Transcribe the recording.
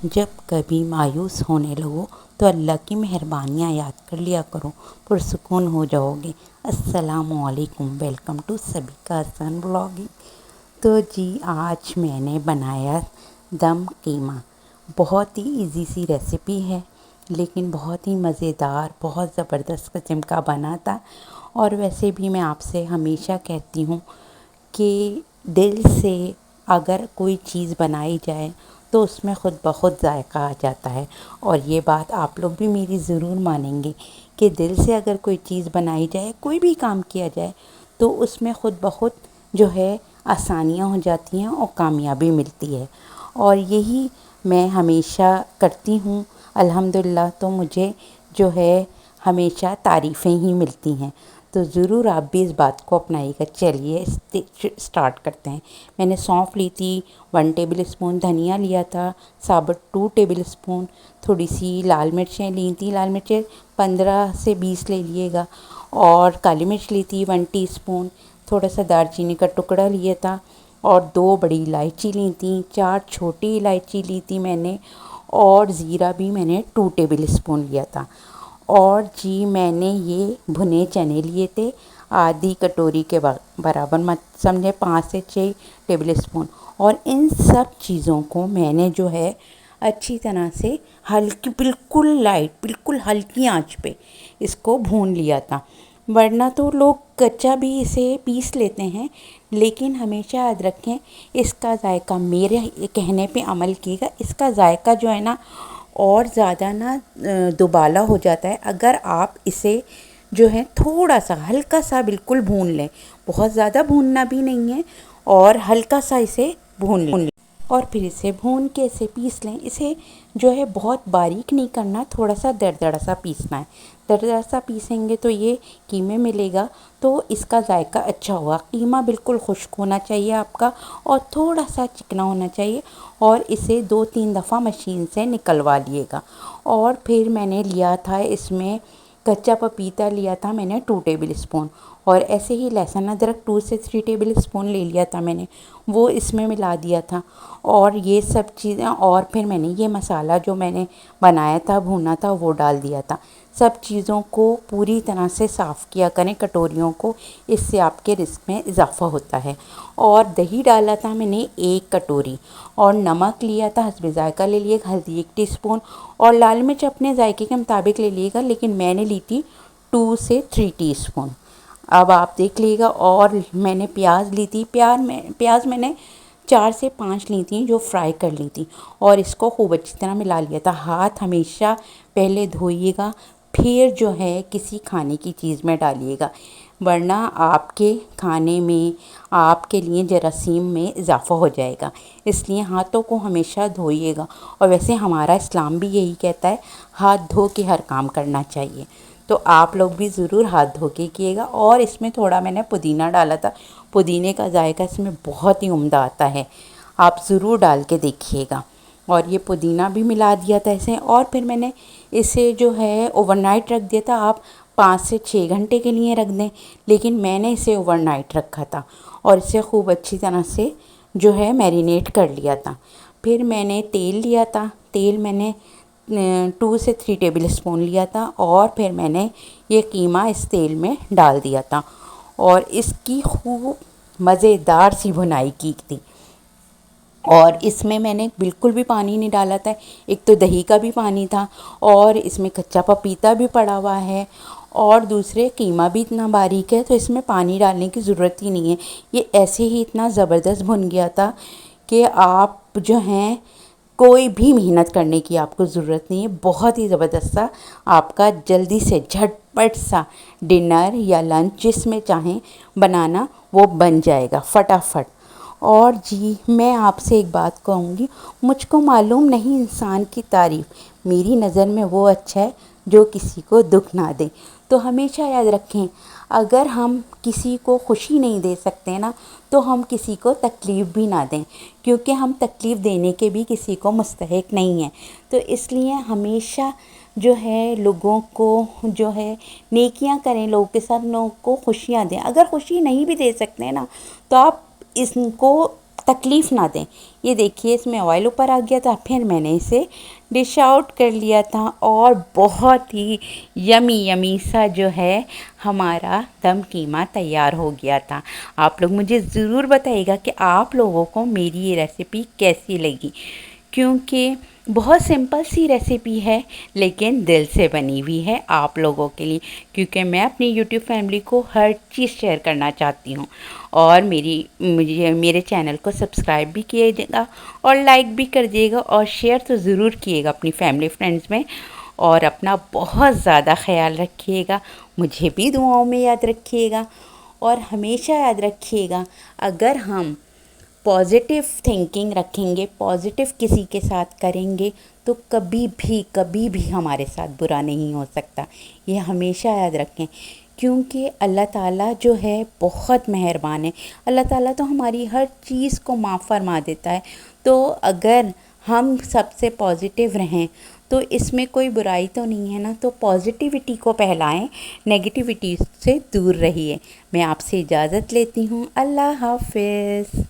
जब कभी मायूस होने लगो तो अल्लाह की मेहरबानियाँ याद कर लिया करो, पुरसुकून हो जाओगे। अस्सलामुअलैकुम, welcome to Sabika Hasan blogging. तो जी आज मैंने बनाया दम कीमा। बहुत ही इजी सी रेसिपी है, लेकिन बहुत ही मज़ेदार, बहुत ज़बरदस्त किस्म का बना था। और वैसे भी मैं आपसे हमेशा कहती हूँ कि दिल से अगर कोई चीज़ बनाई जाए तो उसमें ख़ुद ब खुद जायका आ जाता है। और ये बात आप लोग भी मेरी ज़रूर मानेंगे कि दिल से अगर कोई चीज़ बनाई जाए, कोई भी काम किया जाए, तो उसमें ख़ुद ब खुद जो है आसानियाँ हो जाती हैं और कामयाबी मिलती है। और यही मैं हमेशा करती हूँ अल्हम्दुलिल्लाह। तो मुझे जो है हमेशा तारीफ़ें ही मिलती हैं। तो ज़रूर आप भी इस बात को अपनाइएगा। चलिए स्टार्ट करते हैं। मैंने सौंफ ली थी 1 टेबल स्पून, धनिया लिया था साबुत 2 टेबल स्पून, थोड़ी सी लाल मिर्चें ली थी, लाल मिर्चें 15 से 20 ले लीजिएगा। और काली मिर्च ली थी 1 टीस्पून, थोड़ा सा दालचीनी का टुकड़ा लिया था और 2 बड़ी इलायची ली थी, 4 छोटी इलायची ली थी मैंने। और ज़ीरा भी मैंने 2 टेबल स्पून लिया था। और जी मैंने ये भुने चने लिए थे आधी कटोरी के बराबर, मत समझे 5 से 6 टेबल स्पून। और इन सब चीज़ों को मैंने जो है अच्छी तरह से हल्की, बिल्कुल लाइट, बिल्कुल हल्की आंच पे इसको भून लिया था। वरना तो लोग कच्चा भी इसे पीस लेते हैं, लेकिन हमेशा याद रखें इसका जायका, मेरे कहने पे अमल कीजिएगा, इसका जायका जो है ना और ज़्यादा ना दुबाला हो जाता है अगर आप इसे जो है थोड़ा सा हल्का सा बिल्कुल भून लें। बहुत ज़्यादा भूनना भी नहीं है और हल्का सा इसे भून लें और फिर इसे भून के इसे पीस लें। इसे जो है बहुत बारीक नहीं करना, थोड़ा सा दरदरा सा पीसना है। दरदरा सा पीसेंगे तो ये कीमे मिलेगा तो इसका जायका अच्छा होगा। कीमा बिल्कुल खुश्क होना चाहिए आपका और थोड़ा सा चिकना होना चाहिए। और इसे 2-3 दफ़ा मशीन से निकलवा लिएगा। और फिर मैंने लिया था इसमें कच्चा पपीता लिया था मैंने 2 टेबल स्पून। और ऐसे ही लहसुन अदरक 2 से 3 टेबल स्पून ले लिया था मैंने, वो इसमें मिला दिया था। और ये सब चीज़ें, और फिर मैंने ये मसाला जो मैंने बनाया था, भुना था, वो डाल दिया था। सब चीज़ों को पूरी तरह से साफ़ किया करें कटोरियों को, इससे आपके रिस्क में इजाफ़ा होता है। और दही डाला था मैंने 1 कटोरी। और नमक लिया था हस्बे जायका ले लिए, हल्दी 1 टीस्पून। और लाल मिर्च अपने जायके के मुताबिक ले लीजिएगा, लेकिन मैंने ली थी 2 से 3 टीस्पून। अब आप देख लीजिएगा। और मैंने प्याज ली थी, प्याज मैंने 4 से 5 ली थी जो फ्राई कर ली थी। और इसको खूब अच्छी तरह मिला लिया था। हाथ हमेशा पहले धोइएगा, फिर जो है किसी खाने की चीज़ में डालिएगा, वरना आपके खाने में, आपके लिए जरासीम में इजाफ़ा हो जाएगा। इसलिए हाथों को हमेशा धोइएगा। और वैसे हमारा इस्लाम भी यही कहता है, हाथ धो के हर काम करना चाहिए। तो आप लोग भी ज़रूर हाथ धो के कीजिएगा। और इसमें थोड़ा मैंने पुदीना डाला था, पुदीने का जायका इसमें बहुत ही उम्दा आता है, आप ज़रूर डाल के देखिएगा। और ये पुदीना भी मिला दिया था इसे। और फिर मैंने इसे जो है ओवरनाइट रख दिया था। आप 5 से 6 घंटे के लिए रख दें, लेकिन मैंने इसे ओवरनाइट रखा था और इसे खूब अच्छी तरह से जो है मैरिनेट कर लिया था। फिर मैंने तेल लिया था, तेल मैंने 2 से 3 टेबल स्पून लिया था। और फिर मैंने ये कीमा इस तेल में डाल दिया था और इसकी खूब मज़ेदार सी भुनाई की थी। और इसमें मैंने बिल्कुल भी पानी नहीं डाला था। एक तो दही का भी पानी था और इसमें कच्चा पपीता भी पड़ा हुआ है और दूसरे कीमा भी इतना बारीक है, तो इसमें पानी डालने की ज़रूरत ही नहीं है। ये ऐसे ही इतना ज़बरदस्त भुन गया था कि आप जो हैं कोई भी मेहनत करने की आपको ज़रूरत नहीं है। बहुत ही ज़बरदस्त सा आपका जल्दी से झटपट सा डिनर या लंच जिसमें चाहें बनाना वो बन जाएगा फटाफट। और जी मैं आपसे एक बात कहूँगी, मुझको मालूम नहीं इंसान की तारीफ़, मेरी नज़र में वो अच्छा है जो किसी को दुख ना दे। तो हमेशा याद रखें, अगर हम किसी को खुशी नहीं दे सकते ना, तो हम किसी को तकलीफ़ भी ना दें, क्योंकि हम तकलीफ़ देने के भी किसी को मुस्तहिक नहीं हैं। तो इसलिए हमेशा जो है लोगों को जो है नेकियां करें, लोगों के साथ, लोगों को खुशियां दें। अगर खुशी नहीं भी दे सकते हैं ना, तो आप इसको तकलीफ़ ना दें। ये देखिए इसमें ऑयल ऊपर आ गया था, फिर मैंने इसे डिश आउट कर लिया था और बहुत ही यमी यमी सा जो है हमारा दम कीमा तैयार हो गया था। आप लोग मुझे ज़रूर बताइएगा कि आप लोगों को मेरी ये रेसिपी कैसी लगी, क्योंकि बहुत सिंपल सी रेसिपी है लेकिन दिल से बनी हुई है आप लोगों के लिए, क्योंकि मैं अपनी यूट्यूब फैमिली को हर चीज़ शेयर करना चाहती हूँ। और मुझे मेरे चैनल को सब्सक्राइब भी कीजिएगा और लाइक भी कर दिएगा और शेयर तो ज़रूर कीजिएगा अपनी फैमिली फ्रेंड्स में। और अपना बहुत ज़्यादा ख्याल रखिएगा, मुझे भी दुआओं में याद रखिएगा और हमेशा याद रखिएगा, अगर हम पॉजिटिव थिंकिंग रखेंगे, पॉजिटिव किसी के साथ करेंगे तो कभी भी हमारे साथ बुरा नहीं हो सकता। ये हमेशा याद रखें, क्योंकि अल्लाह ताला जो है बहुत मेहरबान है। अल्लाह ताला तो हमारी हर चीज़ को माफ़ फरमा देता है। तो अगर हम सबसे पॉजिटिव रहें तो इसमें कोई बुराई तो नहीं है ना। तो पॉजिटिविटी को फैलाएं, नेगेटिविटी से दूर रहिए। मैं आपसे इजाज़त लेती हूँ। अल्लाह हाफ़िज़।